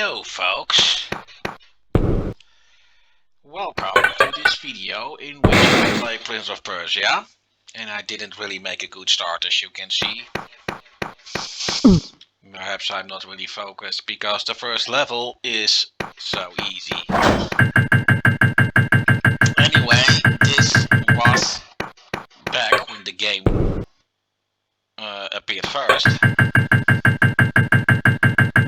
Hello folks, welcome to this video in which I play Prince of Persia, and I didn't really make a good start, as you can see. Perhaps I'm not really focused because the first level is so easy. Anyway, this was back when the game appeared first.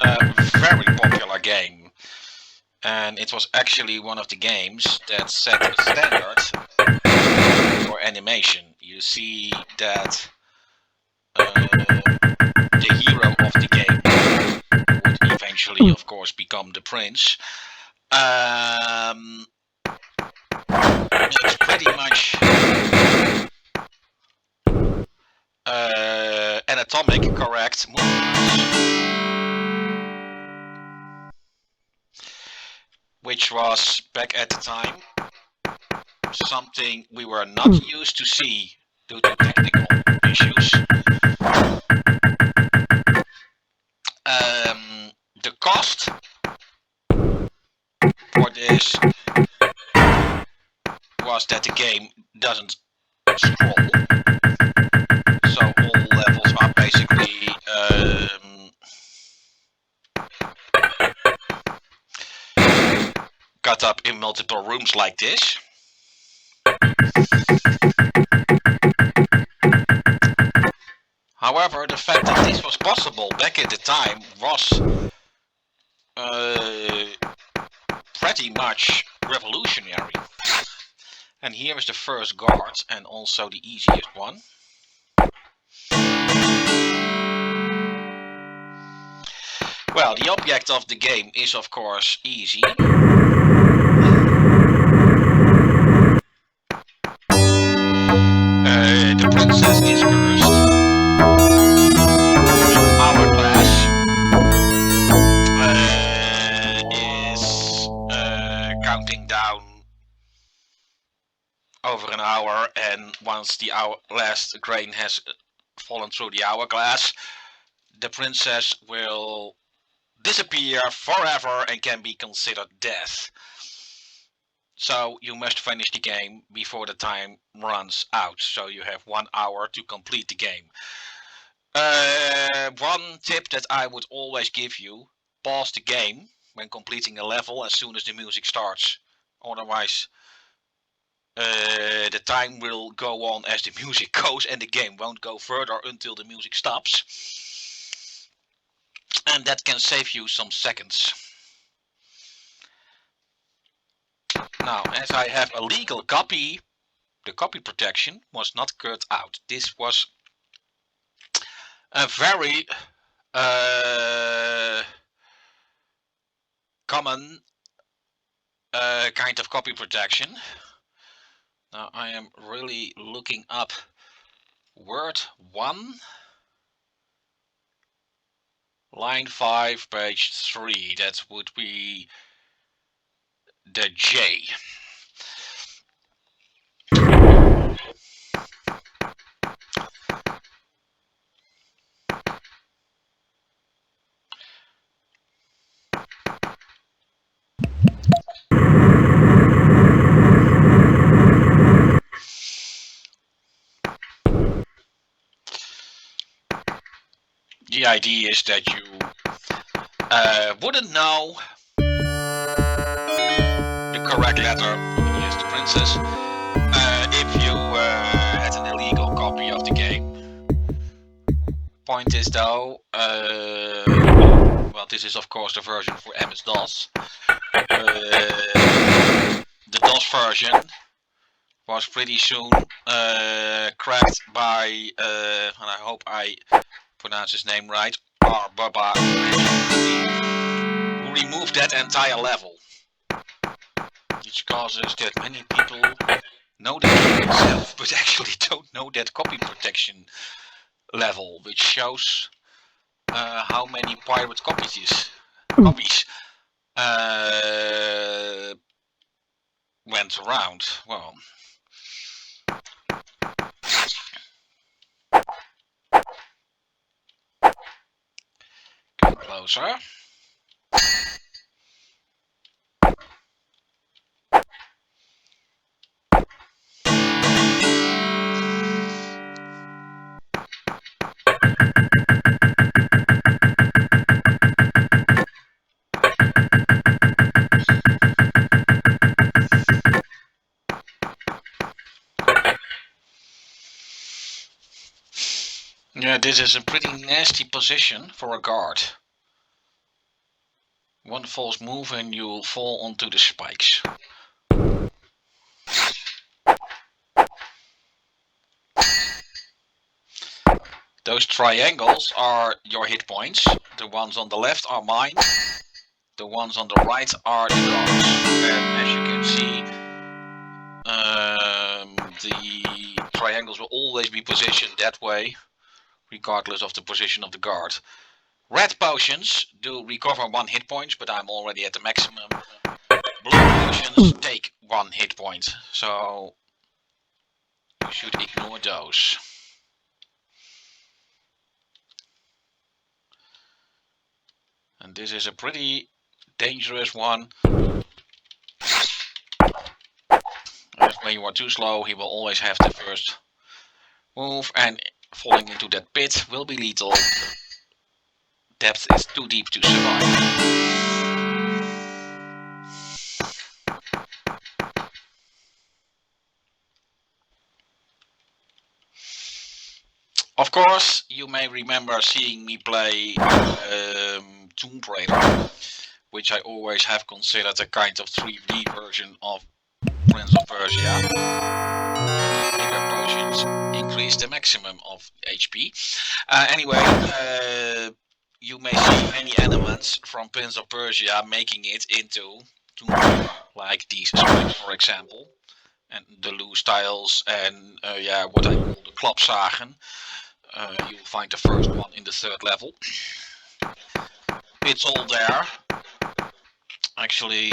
A very popular game. And it was actually one of the games that set a standard for animation. You see that the hero of the game would eventually, of course, become the prince. Makes pretty much anatomic correct movements, which was back at the time something we were not used to see due to technical issues. The cost for this was that the game doesn't scroll, so all levels are basically cut up in multiple rooms like this. However, the fact that this was possible back at the time was pretty much revolutionary. And here is the first guard, and also the easiest one. Well, the object of the game is of course easy. The princess is cursed. Hourglass is counting down over an hour, and once the last grain has fallen through the hourglass, the princess will disappear forever and can be considered death. So you must finish the game before the time runs out. So you have 1 hour to complete the game. One tip that I would always give you: pause the game when completing a level as soon as the music starts. Otherwise, the time will go on as the music goes, and the game won't go further until the music stops. And that can save you some seconds. Now, as I have a legal copy, the copy protection was not cut out. This was a very common kind of copy protection. Now I am really looking up word 1, line 5, page 3. That would be the J. The idea is that you wouldn't know the correct letter, here's the princess, if you had an illegal copy of the game. Point is though, well, this is of course the version for MS-DOS. The DOS version was pretty soon cracked by, and I hope I pronounce his name right, Baba, who removed that entire level, which causes that many people know the game itself but actually don't know that copy protection level, which shows how many pirate copies went around. Well, closer. Yeah, this is a pretty nasty position for a guard. One false move and you'll fall onto the spikes. Those triangles are your hit points. The ones on the left are mine. The ones on the right are the guards. And as you can see, the triangles will always be positioned that way, regardless of the position of the guard. Red potions do recover 1 hit point, but I'm already at the maximum. Blue potions take 1 hit point, so you should ignore those. And this is a pretty dangerous one. When you are too slow, he will always have the first move, and falling into that pit will be lethal. Depth is too deep to survive. Of course, you may remember seeing me play Tomb Raider, which I always have considered a kind of 3D version of Prince of Persia. The bigger potions increase the maximum of HP. Anyway, you may see many elements from Prince of Persia making it into Tomb Raider, like these spikes, for example, and the loose tiles, and yeah, what I call the klapzagen. You'll find the first one in the 3rd level. It's all there. Actually,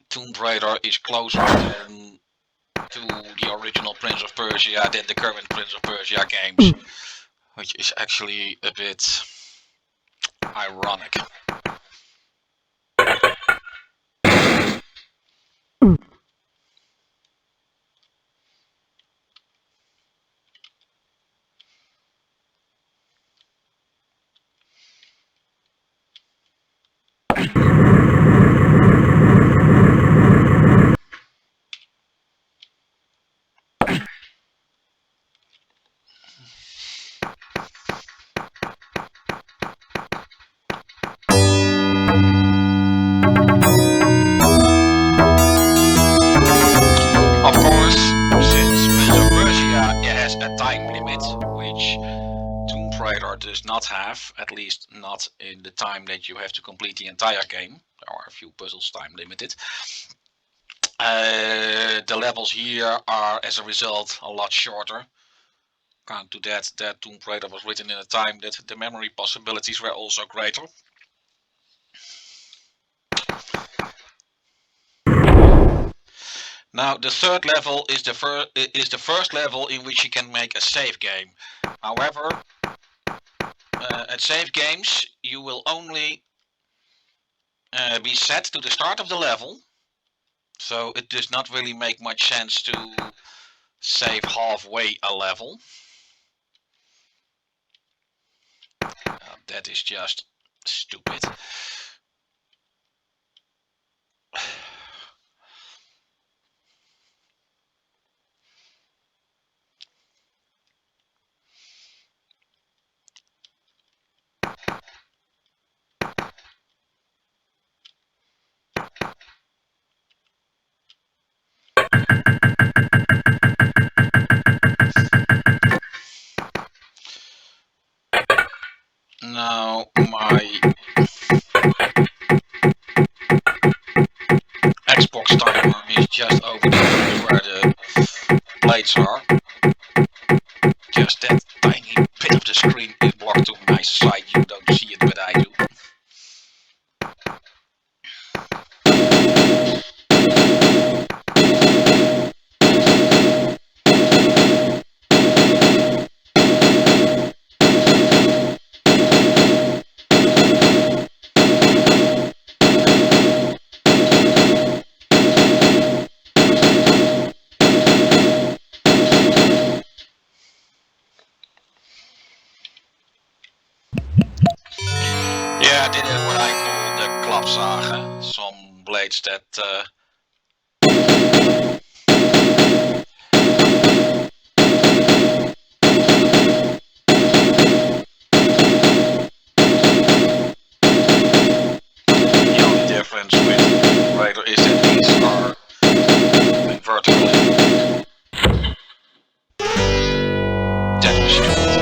Tomb Raider is closer to the original Prince of Persia than the current Prince of Persia games, which is actually a bit ironic. Of course, since Prince of Persia has a time limit, which Tomb Raider does not have, at least not in the time that you have to complete the entire game. There are a few puzzles time limited. The levels here are, as a result, a lot shorter. Count to that Tomb Raider was written in a time that the memory possibilities were also greater. Now, the 3rd level is the first level in which you can make a save game. However, at save games, you will only be set to the start of the level, so it does not really make much sense to save halfway a level. That is just stupid. Now my Xbox timer is just over there where the blades are. Just that tiny bit of the screen is blocked to my side. You don't see it, but I do. Dit is what I call the klapzagen. Some blades that the only difference with radar is that these are vertically. That was stupid.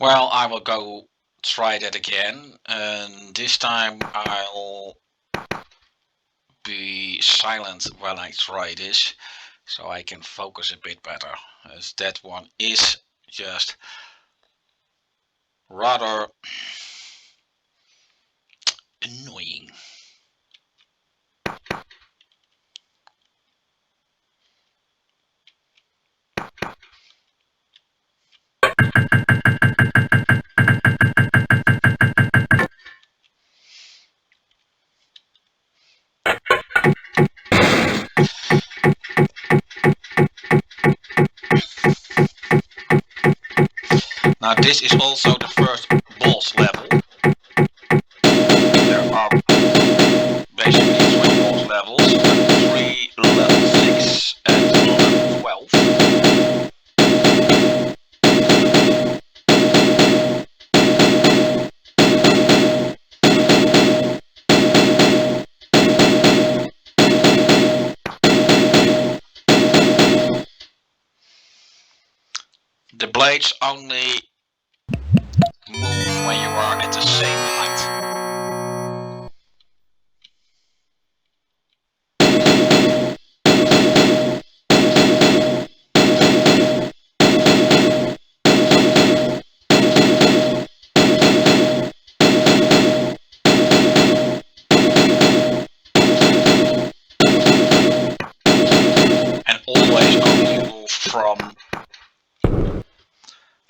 Well, I will go try that again, and this time I'll be silent while I try this, so I can focus a bit better, as that one is just rather annoying. Now this is also the first boss level. There are basically 3 boss levels, 3 level 6 and level 12. The blades only move when you are at the same height. And always only move from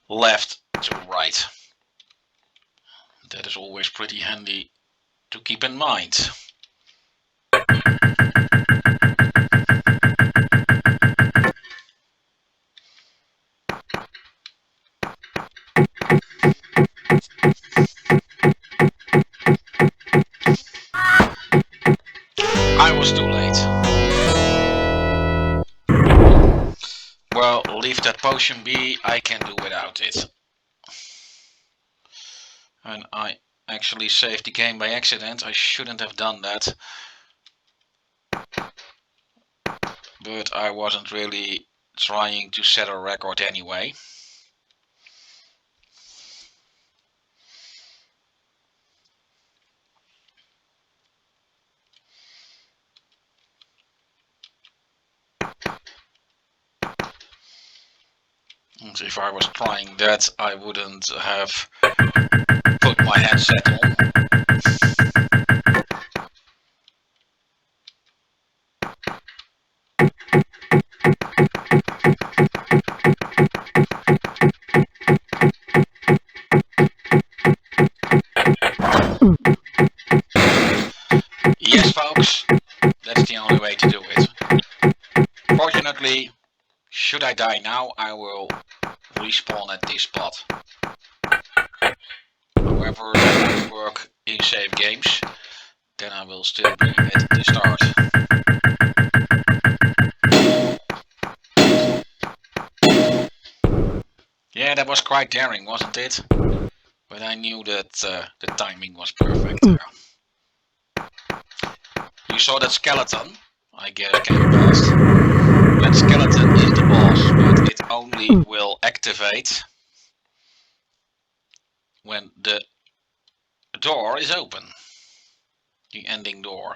left to right. That is always pretty handy to keep in mind. I was too late. Well, leave that potion be, I can do without it. And I actually saved the game by accident, I shouldn't have done that. But I wasn't really trying to set a record anyway. And if I was trying that, I wouldn't have put my headset on. Yes, folks, that's the only way to do it. Fortunately, should I die now, I will respawn at this spot. However, that won't work in save games, then I will still be at the start. Yeah, that was quite daring, wasn't it? But I knew that the timing was perfect there. You saw that skeleton, I guess, came past. That skeleton is the boss, but it only will activate when the door is open. The ending door.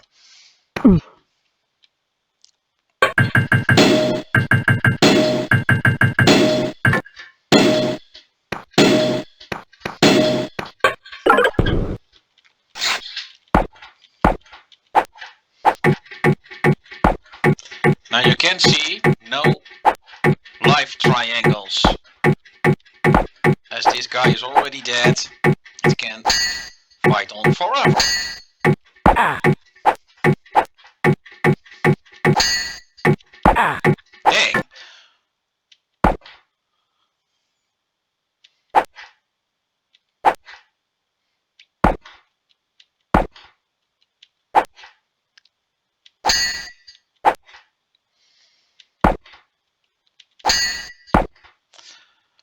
Now you can see no life triangles. As this guy is already dead, it can fight on forever. Dang.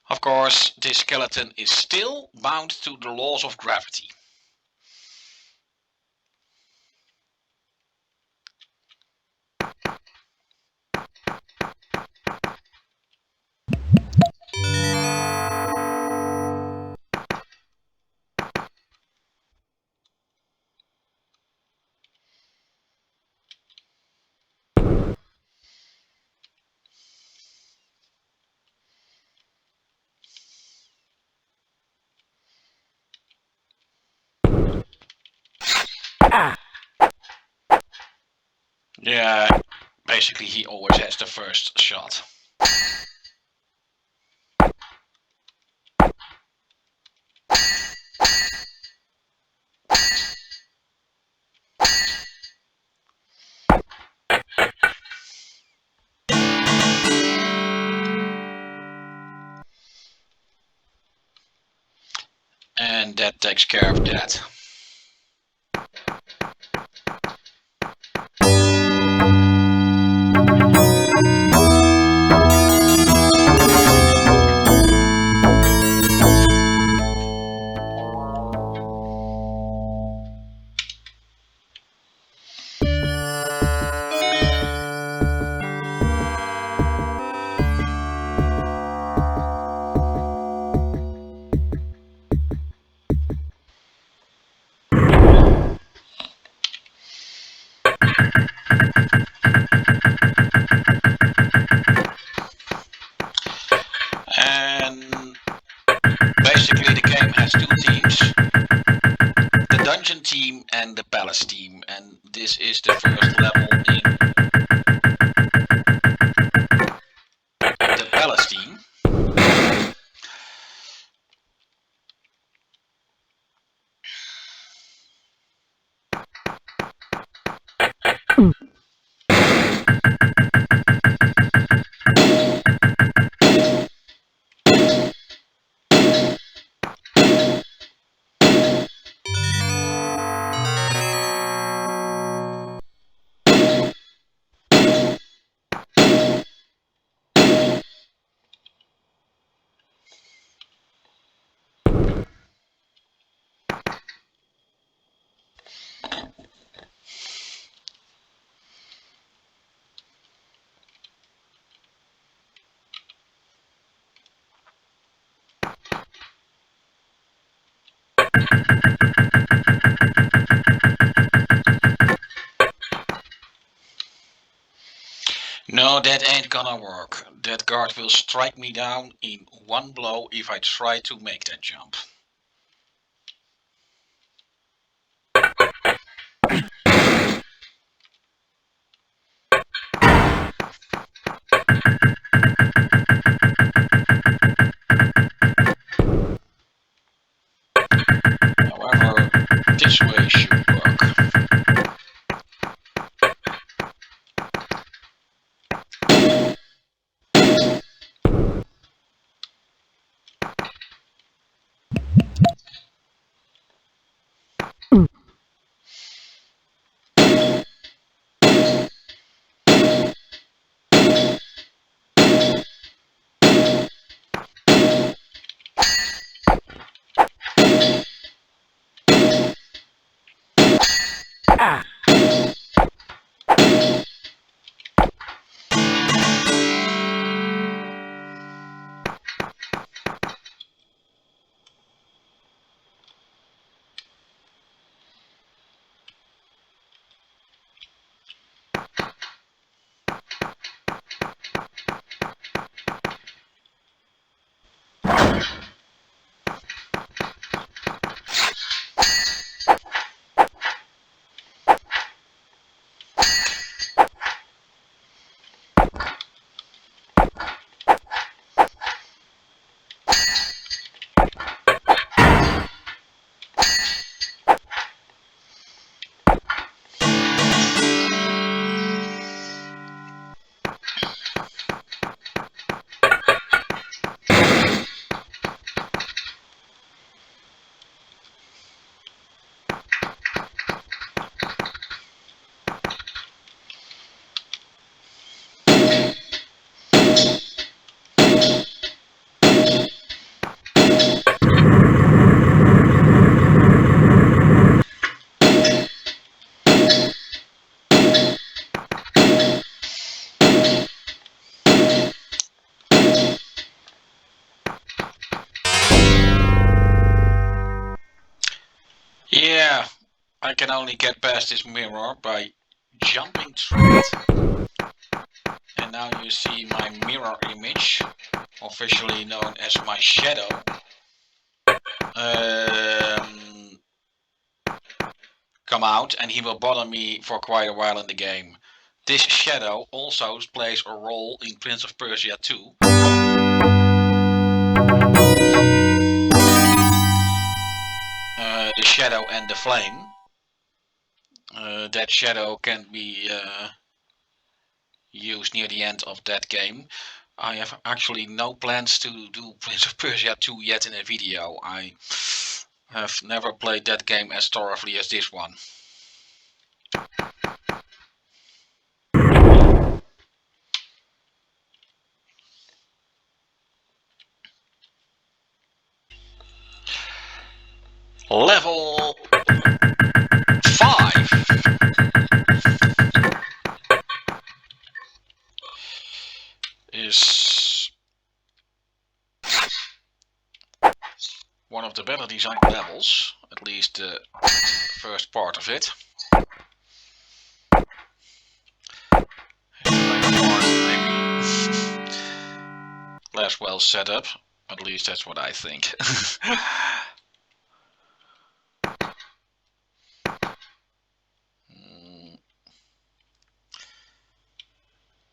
Of course, this skeleton is still bound to the laws of gravity. Yeah, basically he always has the first shot. And that takes care of that. And basically the game has two teams, the dungeon team and the palace team, and this is the first level in the palace team. No, that ain't gonna work. That guard will strike me down in one blow if I try to make that jump. However, this way should work. Yeah, I can only get past this mirror by jumping through it. And now you see my mirror image, officially known as my shadow. Come out, and he will bother me for quite a while in the game. This shadow also plays a role in Prince of Persia 2. The shadow and the flame. That shadow can be used near the end of that game. I have actually no plans to do Prince of Persia 2 yet in a video. I have never played that game as thoroughly as this one. Level 5 is one of the better designed levels, at least the first part of it. The later part maybe less well set up, at least that's what I think.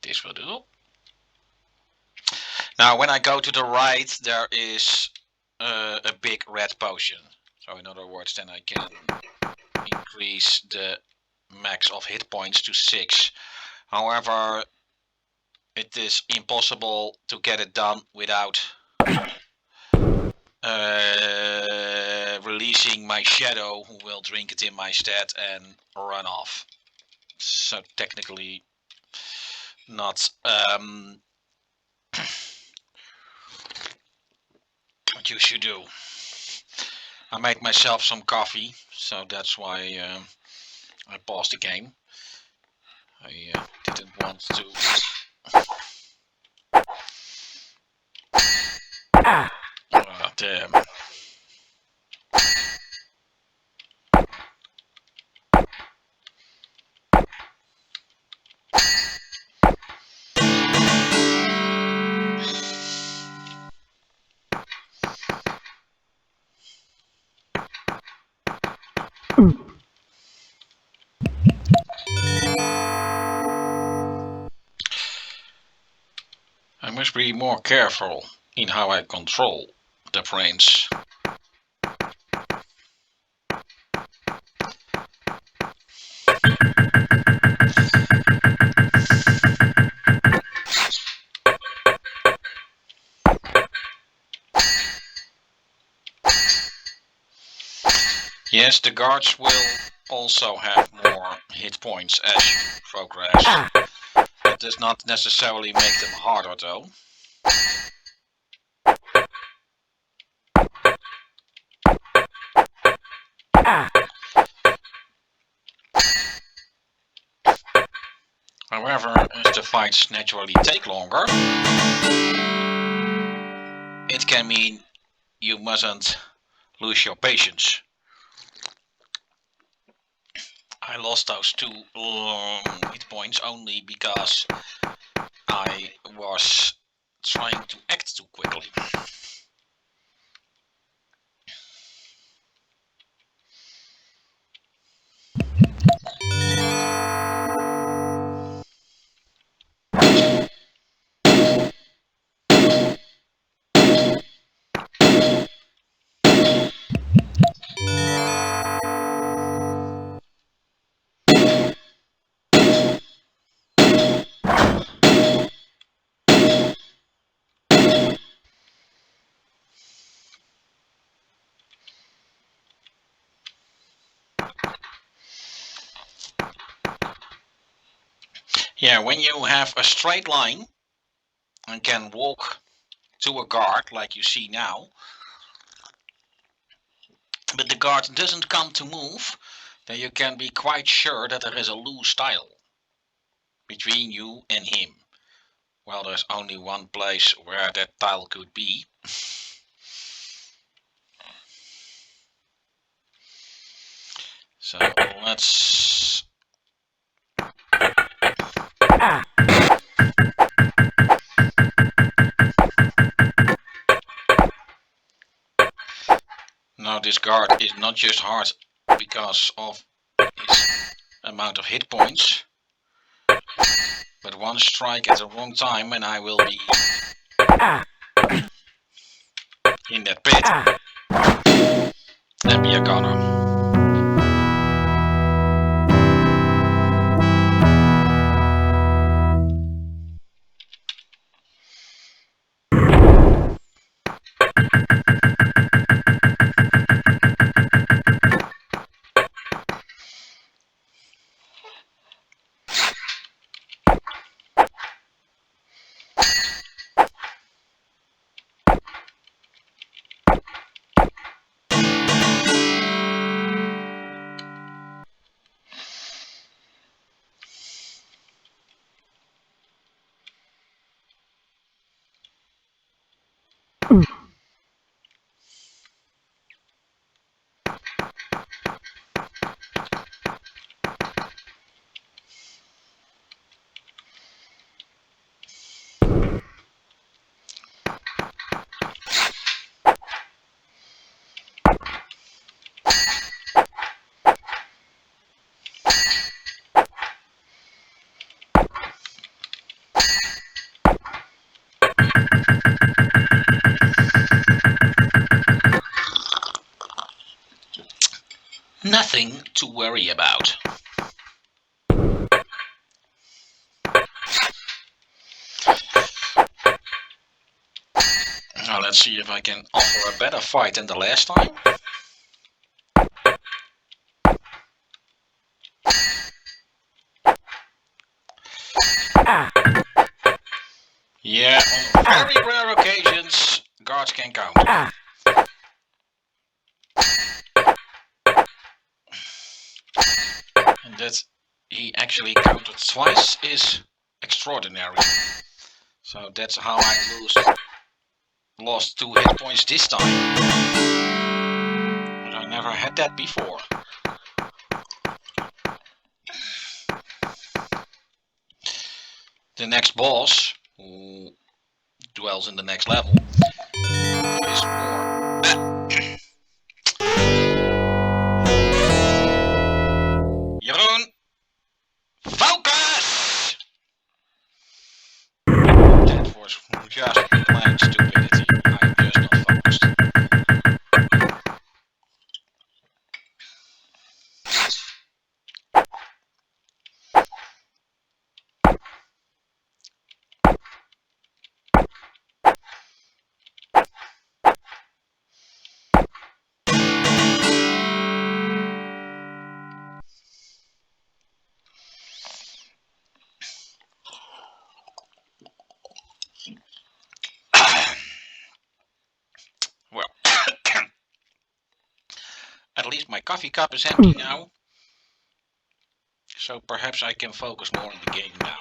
This will do. Now when I go to the right, there is a big red potion. So in other words, then I can increase the max of hit points to 6. However, it is impossible to get it done without releasing my shadow, who will drink it in my stead and run off. So technically not what you should do. I made myself some coffee, so that's why I paused the game. I didn't want to. Oh, damn. I must be more careful in how I control the brains. Yes, the guards will also have more hit points as you progress. That does not necessarily make them harder though. However, as the fights naturally take longer, it can mean you mustn't lose your patience. I lost those 2 hit points only because I was trying to act too quickly. Yeah, when you have a straight line and can walk to a guard like you see now, but the guard doesn't come to move, then you can be quite sure that there is a loose tile between you and him. Well, there's only one place where that tile could be. So let's... Now this guard is not just hard because of its amount of hit points, but one strike at the wrong time and I will be in that pit and be a goner. Nothing to worry about. Now let's see if I can offer a better fight than the last time. Yeah, on very rare occasions, guards can count. And that he actually counted twice is extraordinary. So that's how I lost 2 hit points this time. But I never had that before. The next boss, who dwells in the next level, is more... Jeroen! Focus! That was just plain stupidity. I'm just not focused. Well, at least my coffee cup is empty now. So perhaps I can focus more on the game now.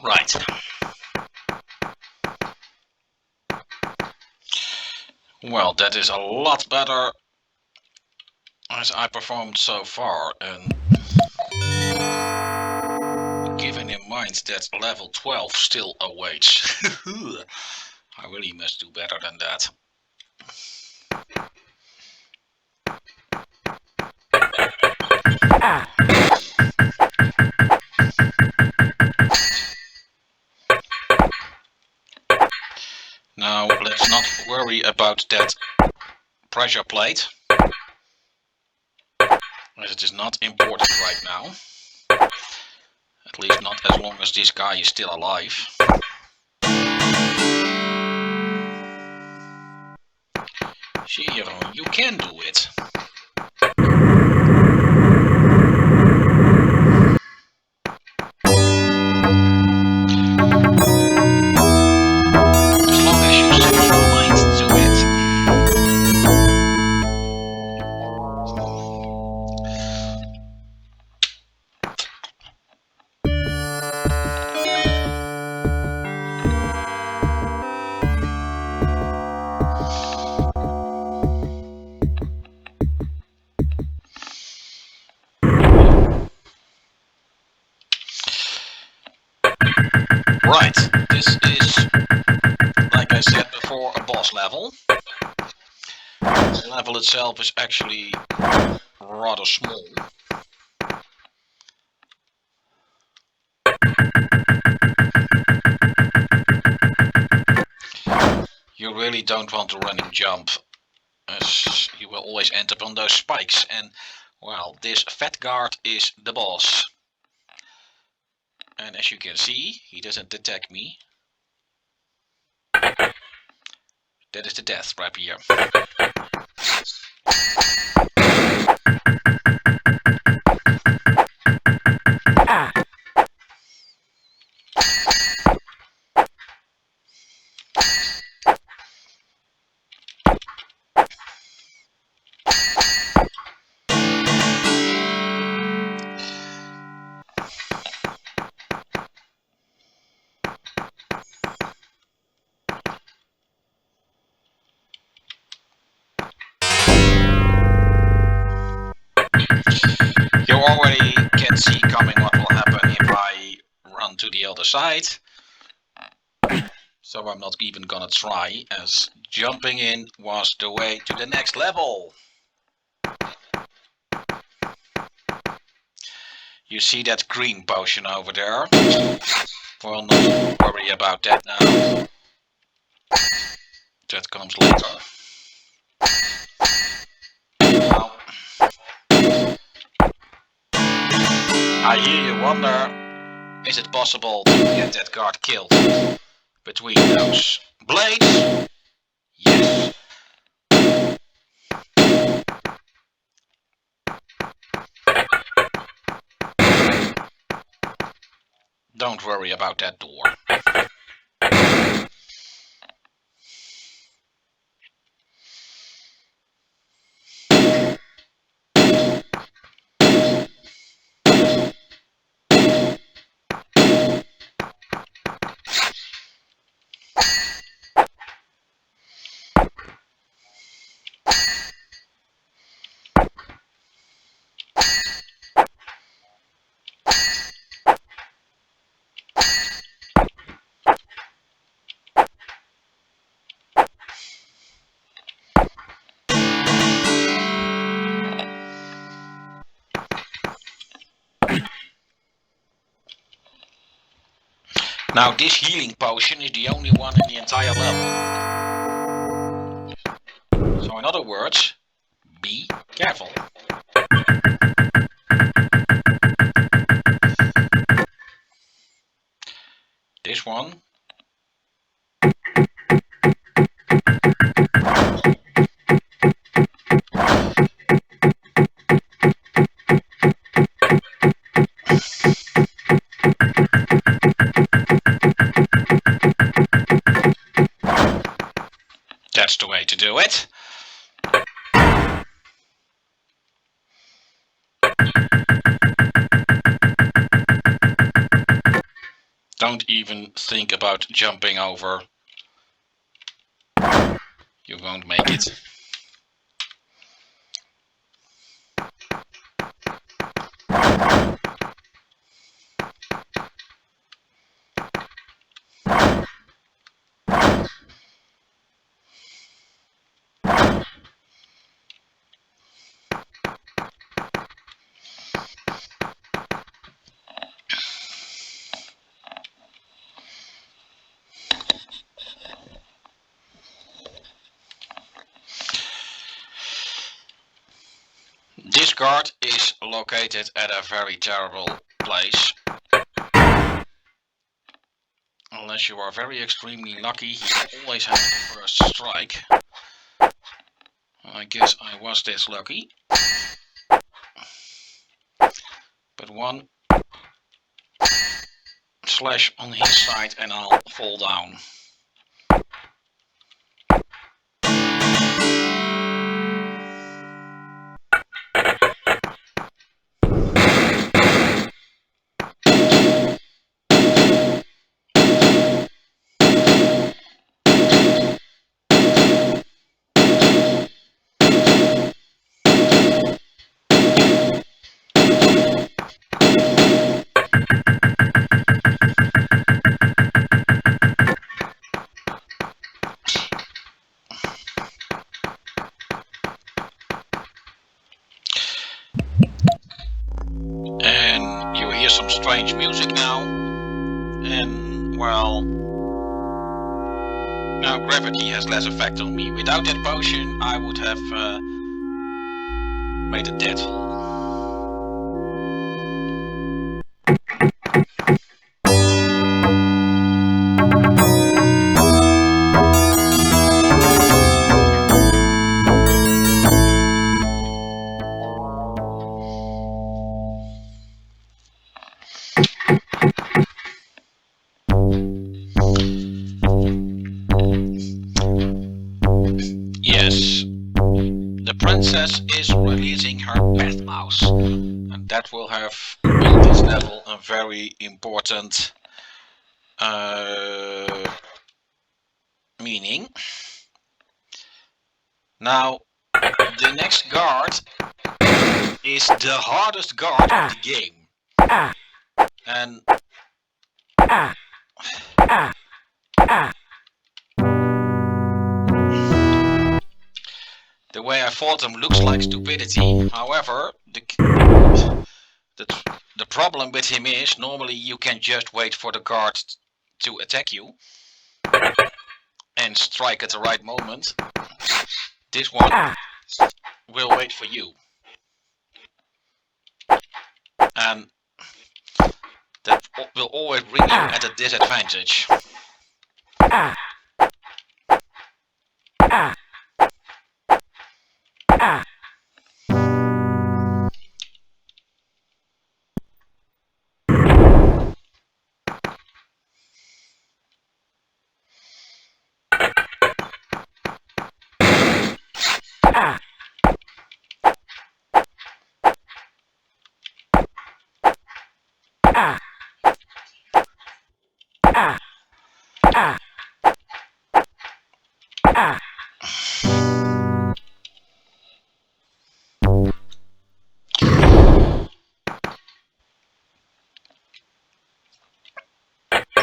Right. Well, that is a lot better as I performed so far, and given in mind that level 12 still awaits, I really must do better than that. Now let's not worry about that pressure plate, as it is not important right now. At least not as long as this guy is still alive. Vizier, you can do it. As long as you set your mind to it. Right, this is, like I said before, a boss level. The level itself is actually rather small. You really don't want to run and jump, as you will always end up on those spikes, and well, this fat guard is the boss. And as you can see, he doesn't detect me. That is the death trap here. You already can see coming what will happen if I run to the other side. So I'm not even gonna try, as jumping in was the way to the next level. You see that green potion over there? Well, not worry about that now. That comes later. Now, I hear you wonder, is it possible to get that guard killed between those blades? Yes. Don't worry about that door. Now this healing potion is the only one in the entire level. So in other words, be careful. This one. That's the way to do it. Don't even think about jumping over. You won't make it. This guard is located at a very terrible place. Unless you are very extremely lucky, he always has the first strike. I guess I was this lucky. But one slash on his side and I'll fall down. And you hear some strange music now. And well, now gravity has less effect on me. Without that potion, I would have made a dead fall. Yes, the princess is releasing her pet mouse, and that will have on this level a very important meaning. Now, the next guard is the hardest guard of the game, and the way I fought him looks like stupidity. However, the problem with him is normally you can just wait for the guard to attack you and strike at the right moment. This one will wait for you, and that will always bring you at a disadvantage.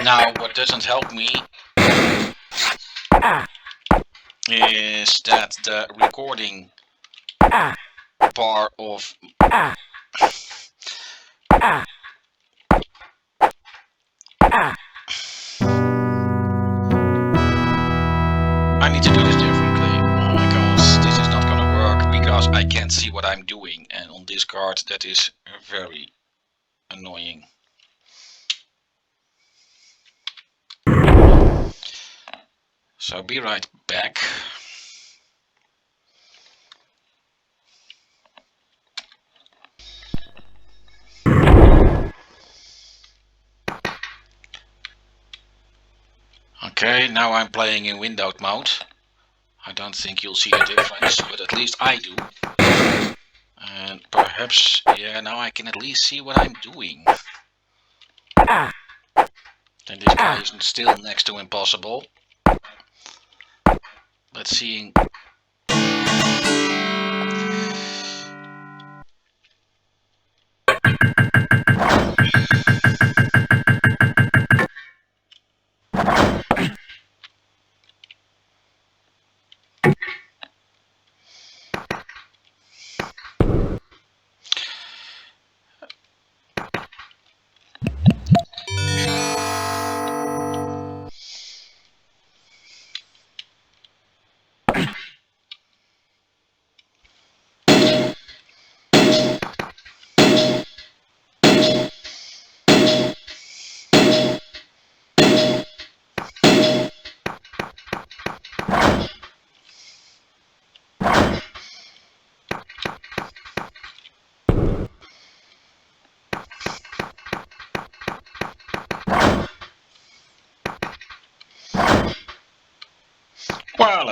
Now, what doesn't help me is that the recording bar of I need to do this differently because this is not gonna work because I can't see what I'm doing, and on this card that is very annoying. So be right back. Okay, now I'm playing in windowed mode. I don't think you'll see the difference, but at least I do. And perhaps, yeah, now I can at least see what I'm doing. And this guy is still next to impossible. But seeing...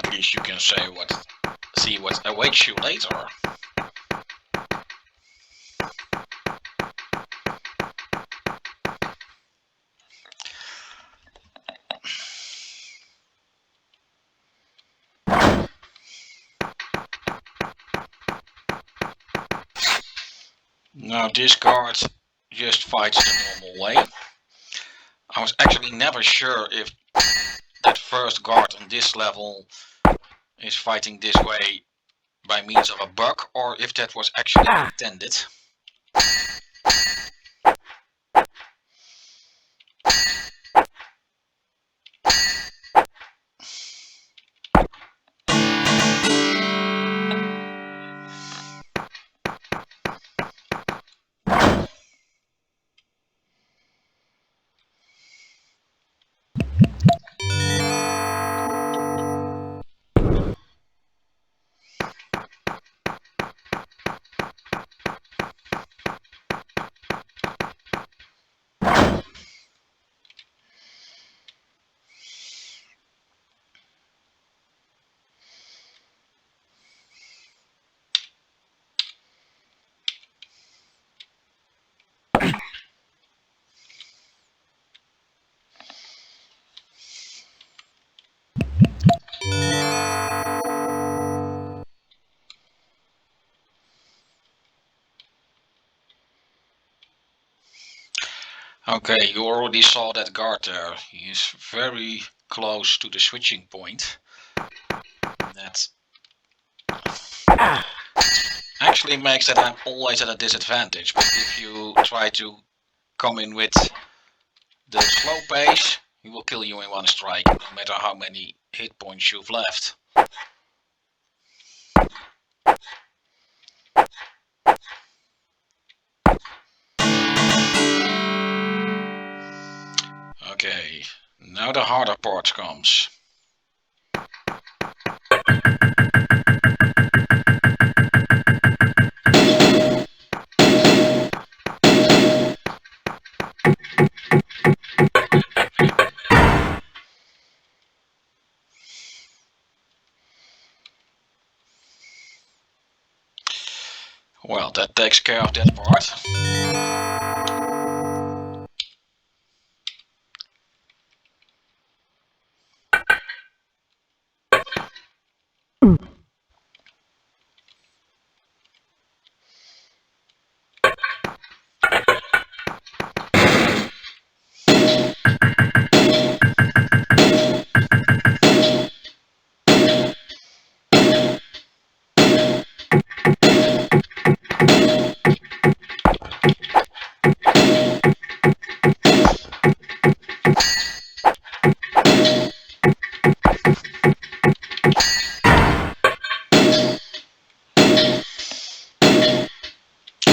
at least you can see what awaits you later. Now this guard just fights the normal way. I was actually never sure if that first guard on this level is fighting this way by means of a bug, or if that was actually intended. Okay, you already saw that guard there. He is very close to the switching point. That actually makes that I'm always at a disadvantage, but if you try to come in with the slow pace, he will kill you in one strike, no matter how many hit points you've left. Okay, now the harder part comes. Well, that takes care of that part.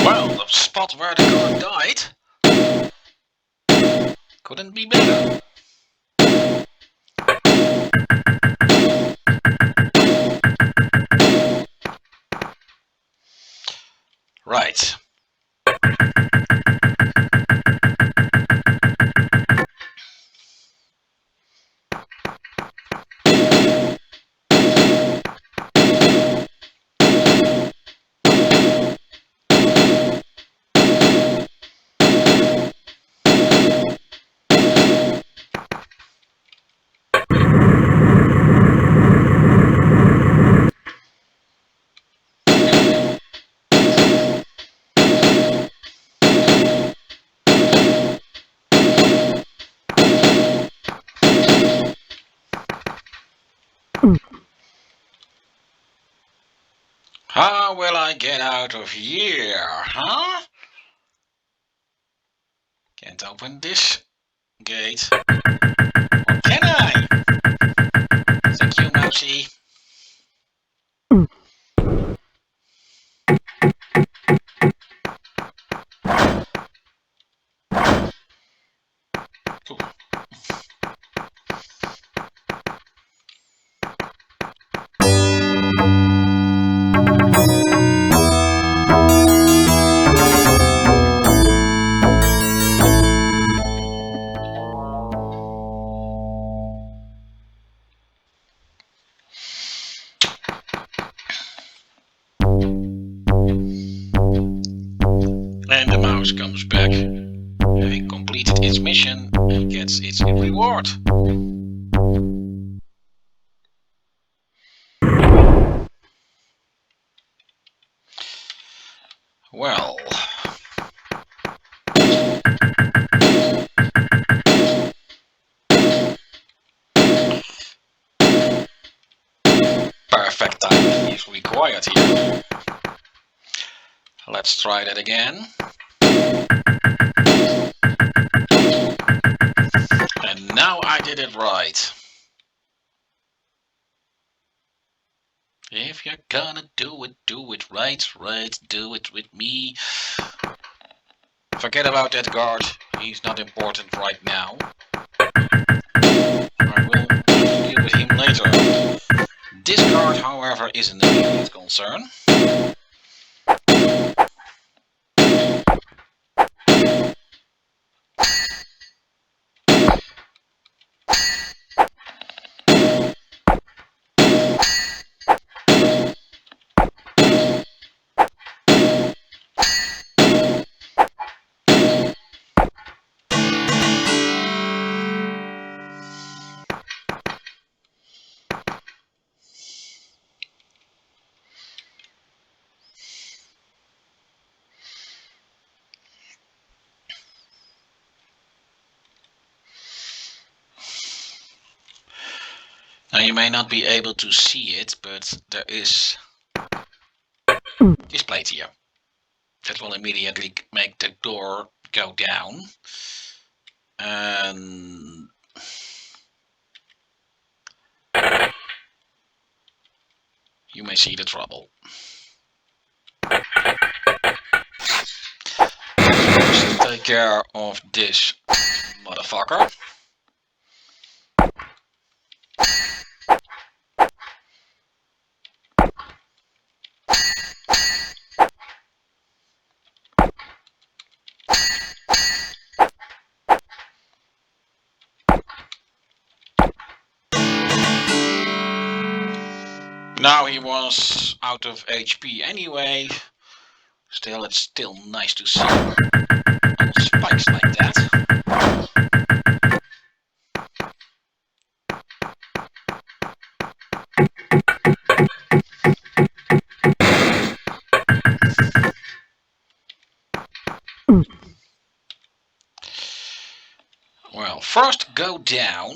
Well, the spot where the guard died couldn't be better. Right. How will I get out of here, huh? Can't open this gate. Or can I? Thank you, Mousy. mouse comes back, having completed its mission, and gets its reward. Well, perfect timing is required here. Let's try that again. And now I did it right. If you're gonna do it right, do it with me. Forget about that guard, he's not important right now. I will deal with him later. This guard, however, is an immediate concern. Now you may not be able to see it, but there is this plate here. That will immediately make the door go down. And you may see the trouble. Let's take care of this motherfucker. Now he was out of HP anyway. Still, it's still nice to see spikes like that. Well, first go down.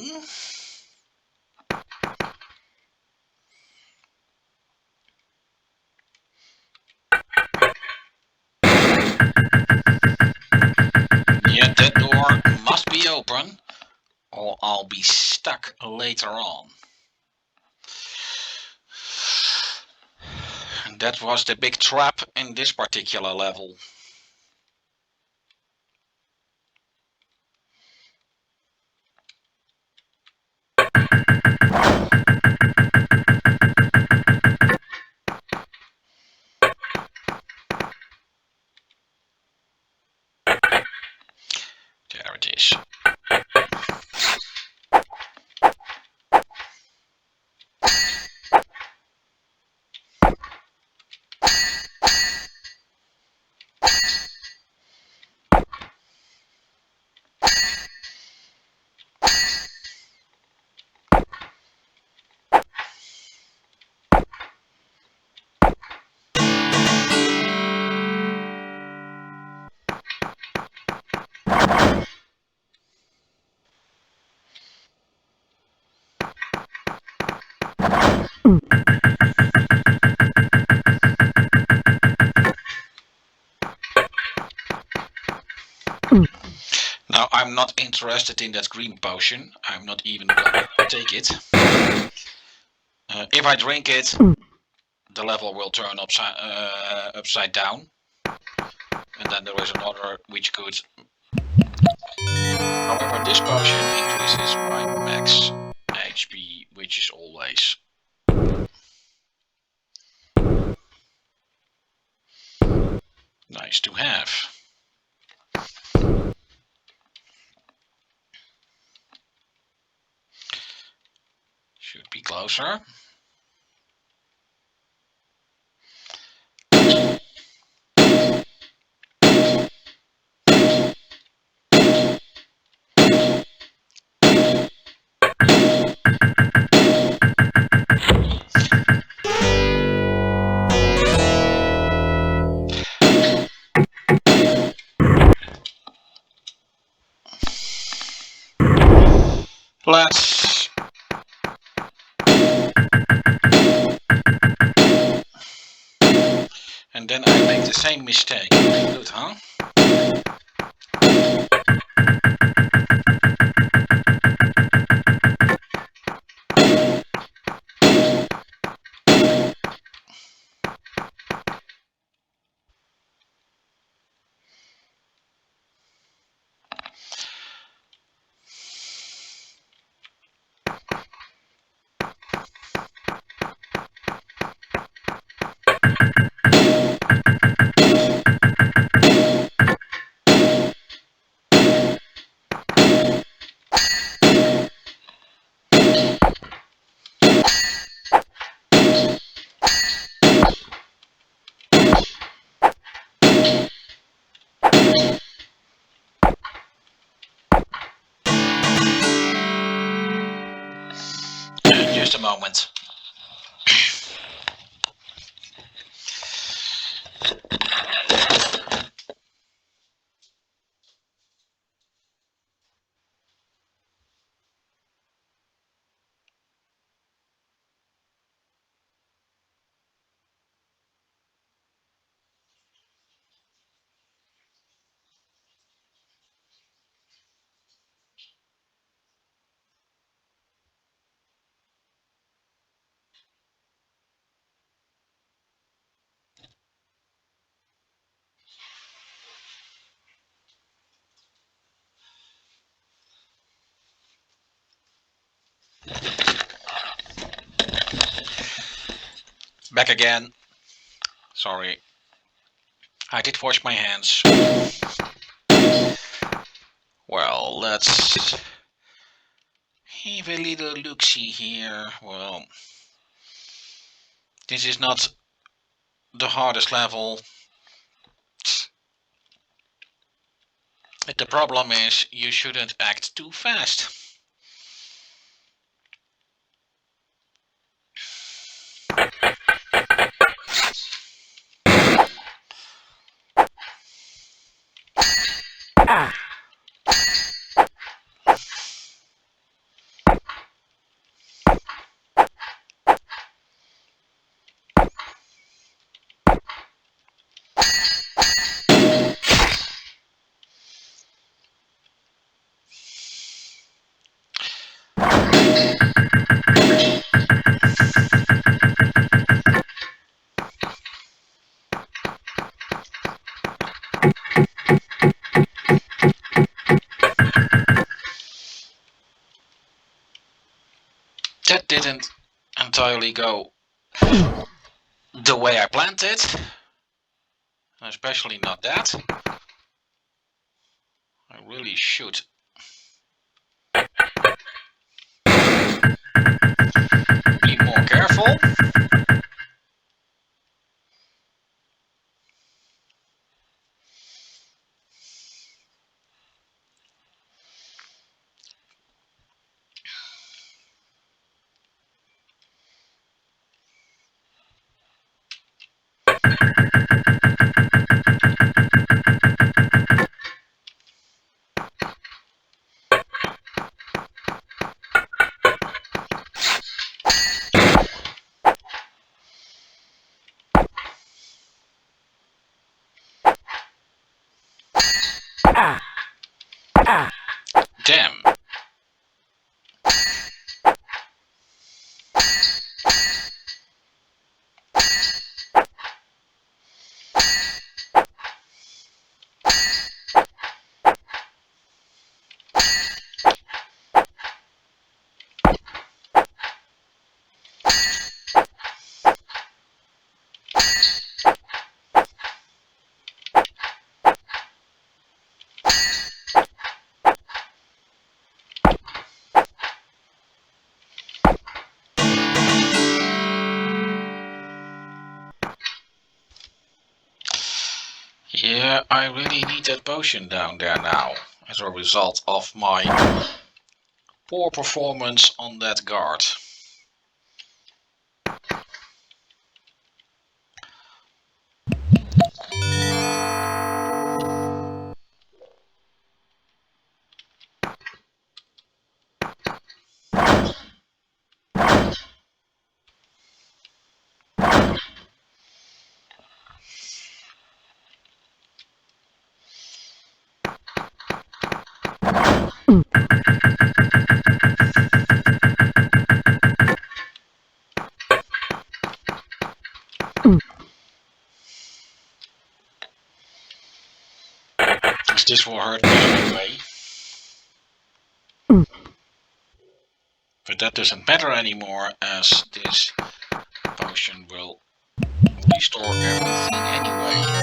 Yeah, that door must be open, or I'll be stuck later on. And that was the big trap in this particular level. There it is. Now I'm not interested in that green potion. I'm not even gonna take it. If I drink it, the level will turn upside down. And then there is another which could. However, this potion increases my max HP, which is always nice to have. Should be closer. Let's and then I make the same mistake. Good, huh? Just a moment. Back again. Sorry. I did wash my hands. Well, let's have a little look-see here. Well, this is not the hardest level. But the problem is you shouldn't act too fast. That didn't entirely go the way I planned it. Especially not that. I really should be more careful. Damn. Yeah, I really need that potion down there now, as a result of my poor performance on that guard. This will hurt me anyway. But that doesn't matter anymore, as this potion will restore everything anyway.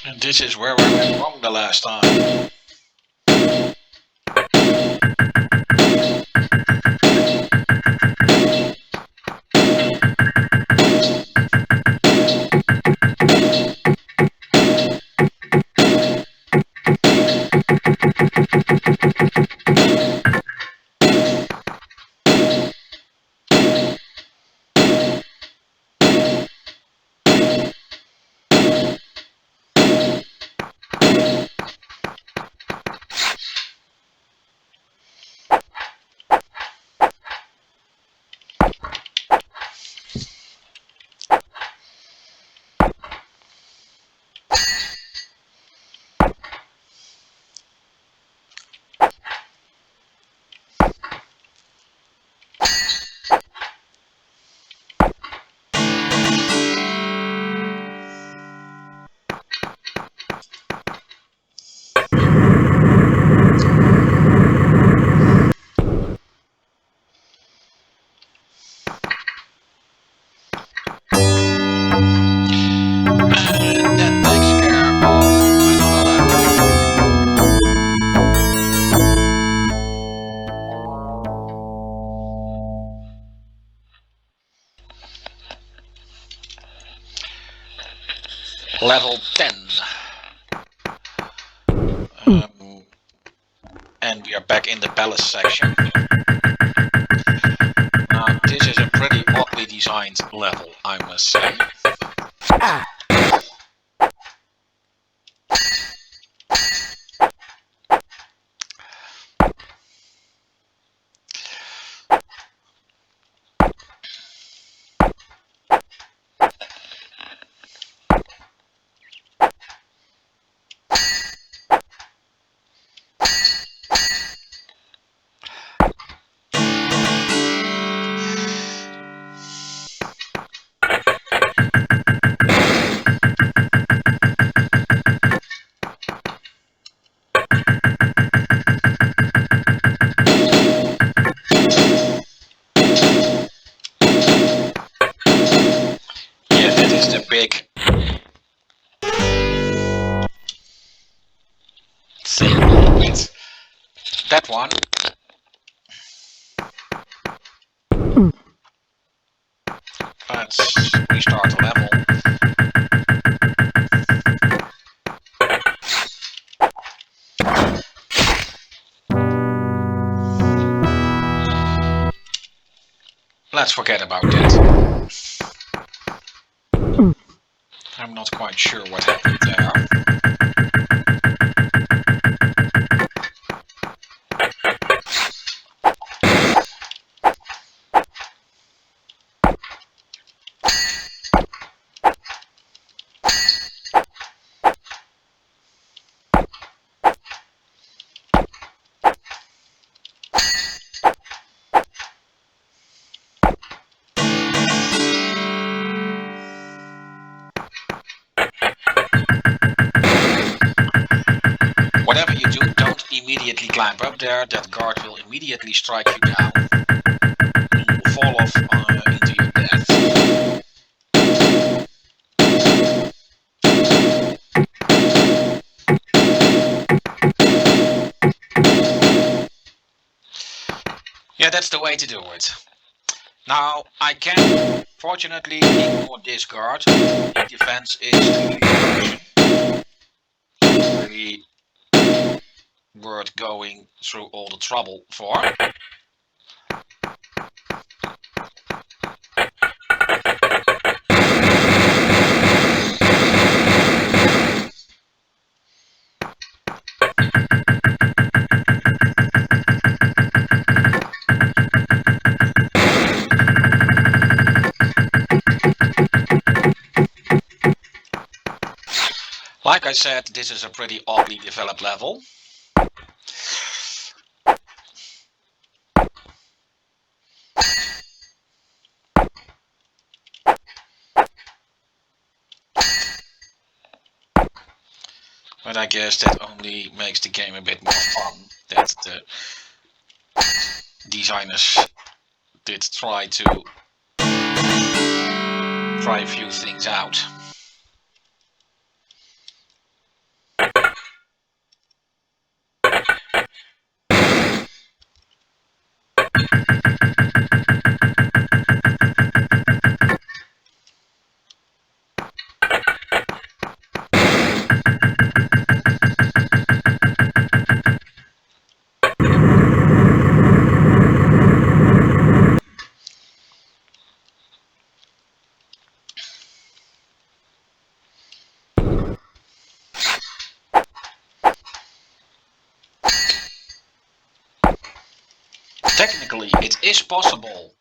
And this is where I went wrong the last time. Level 10. And we are back in the palace section. This is a pretty oddly designed level, I must say. Big thing with that one. Let's restart the level. Let's forget about that. I'm not quite sure what happened there. Whatever you do, don't immediately climb up there. That guard will immediately strike you down. You will fall off into your death. Yeah, that's the way to do it. Now, I can fortunately ignore this guard. The defense is really worth going through all the trouble for. like I said, this is a pretty oddly developed level. But I guess that only makes the game a bit more fun, that the designers did try a few things out. Technically, it is possible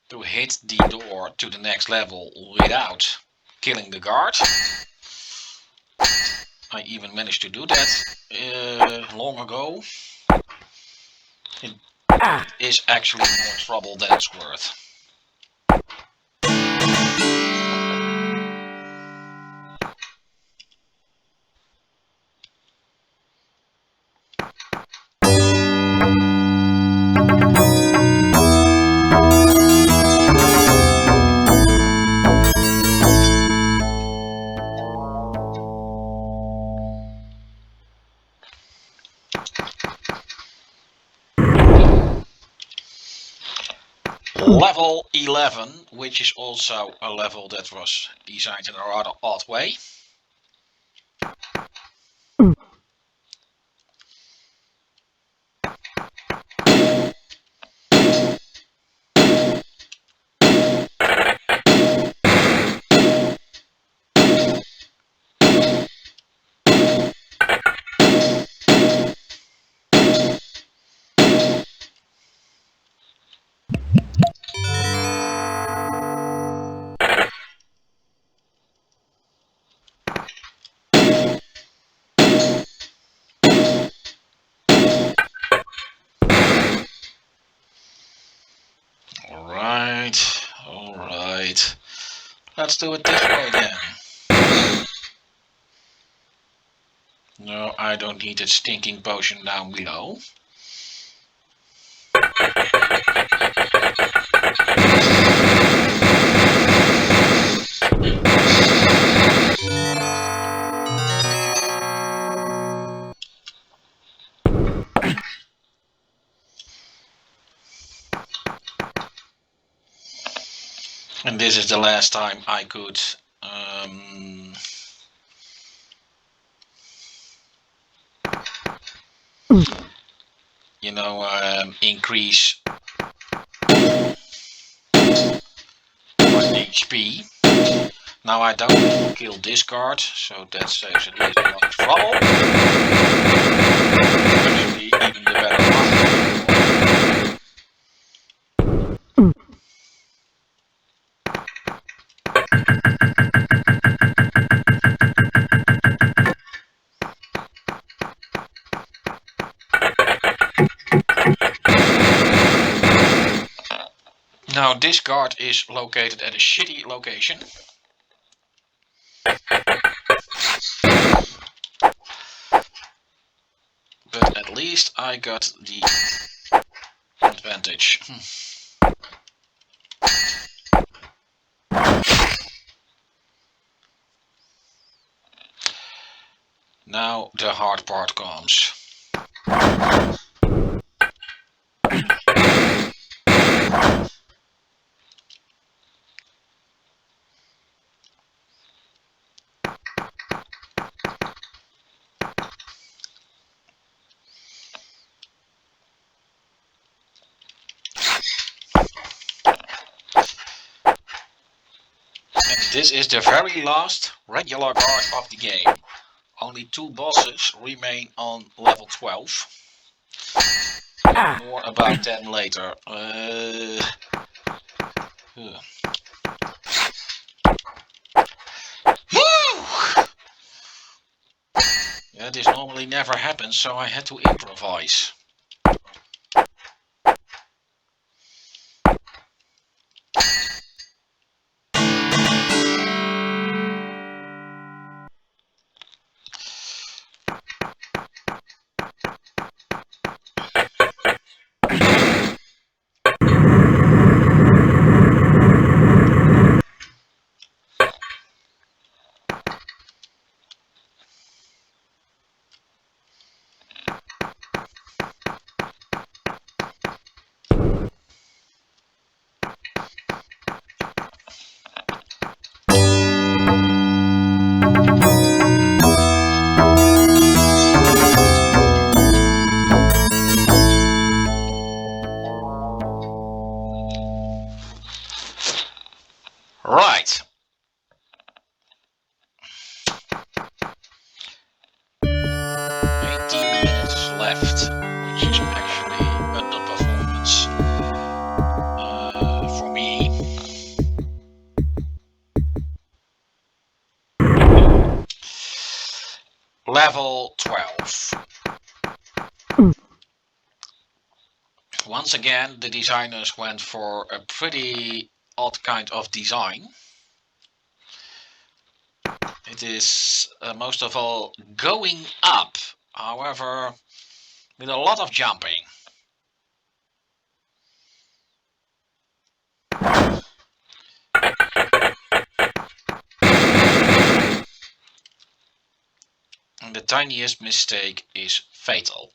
to hit the door to the next level without killing the guard. I even managed to do that long ago. It is actually more trouble than it's worth. Level 11, which is also a level that was designed in a rather odd way. Alright. Let's do it this way then. No, I don't need a stinking potion down below. And this is the last time I could increase my HP. Now I don't need to kill this guard, so that saves at least a lot of trouble. Actually, even the better one. Now this guard is located at a shitty location. But at least I got the advantage. Now the hard part comes. This is the very last regular guard of the game. Only 2 bosses remain on level 12. More about them later. That is normally never happens, so I had to improvise. Right. 18 minutes left, which is actually underperformance for me. Level 12. Once again, the designers went for a pretty odd kind of design. It is most of all going up, however, with a lot of jumping. And the tiniest mistake is fatal.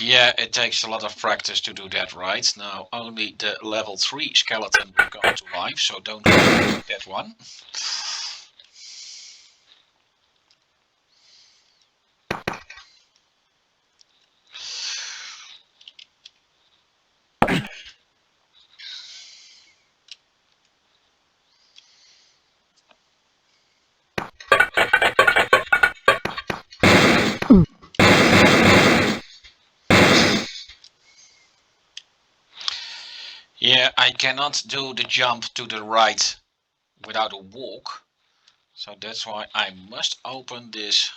Yeah, it takes a lot of practice to do that right. Now, only the level 3 skeleton will come to life, so don't worry about that one. Yeah, I cannot do the jump to the right without a walk. So that's why I must open this.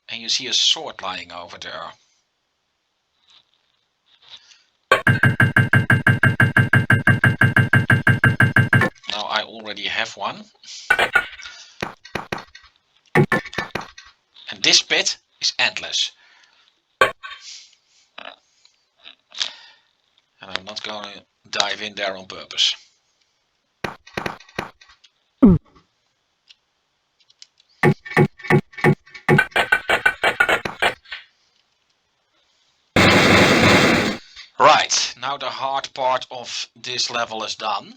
And you see a sword lying over there. Now I already have one. And this pit is endless. And I'm not going to dive in there on purpose. Right, now the hard part of this level is done.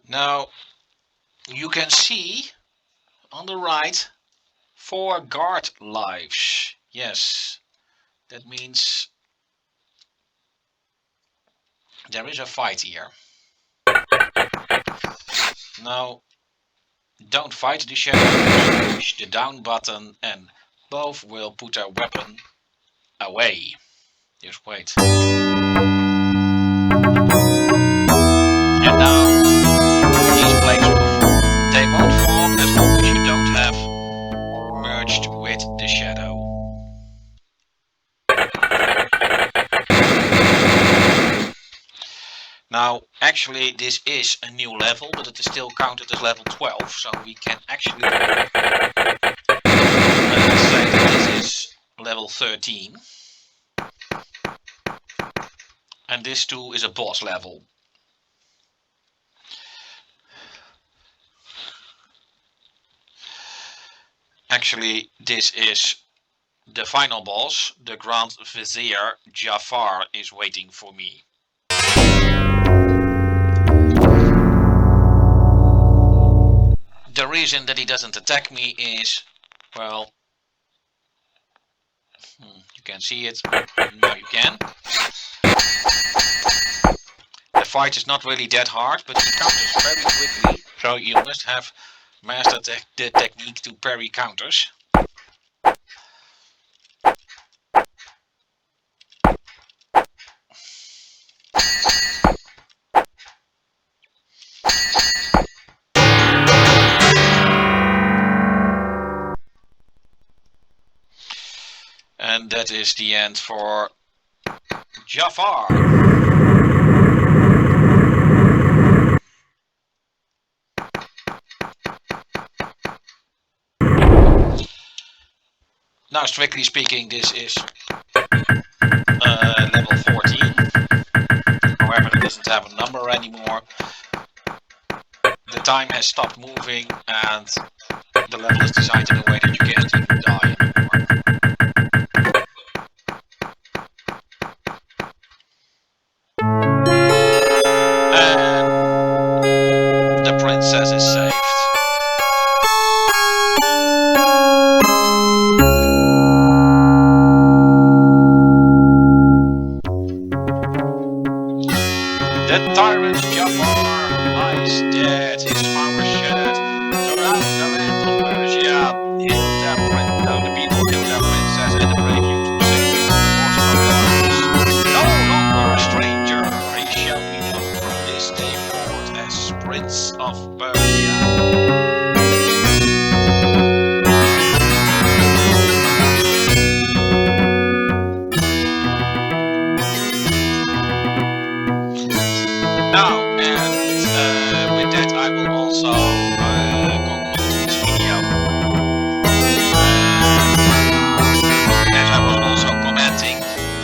Now, you can see on the right 4 guard lives. Yes, that means there is a fight here. Now, don't fight the shadow, push the down button and both will put their weapon away. Just wait. And now these plates will form. They won't form as long as you don't have merged with the shadow. Now, actually this is a new level, but it is still counted as level 12, so we can actually say that this is level 13. And this too is a boss level. Actually, this is the final boss. The Grand Vizier Jafar is waiting for me. the reason that he doesn't attack me is, well, you can see it. Now you can. The fight is not really that hard, but he counters very quickly, so you must have mastered the technique to parry counters. And that is the end for Jafar. Now, strictly speaking, this is level 14. However, it doesn't have a number anymore. The time has stopped moving, and the level is designed in a way that you can't even die anymore. And the princess is saved. The tyrant Jafar lies dead, his power shattered throughout the land of Persia. The people killed their princess and the brave youth who saved them from the forces of darkness. No longer a stranger, he shall be known from this day forward as Prince of Persia. Now, and with that I will also conclude this video. As I was also commenting,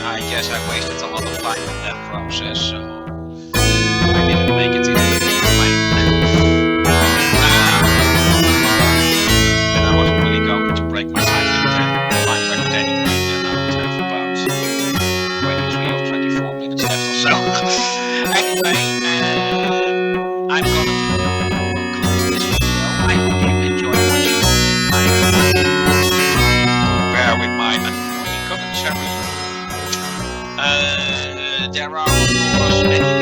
I guess I wasted a lot of time in that process, so I didn't make it in the time. And I wasn't really going to break my time record anyway, then I would have about 23 or 24 minutes left or so. Anyway, I'm gonna conclude this video. I hope you enjoy watching it. Bear with my annoying commentary. There are of course many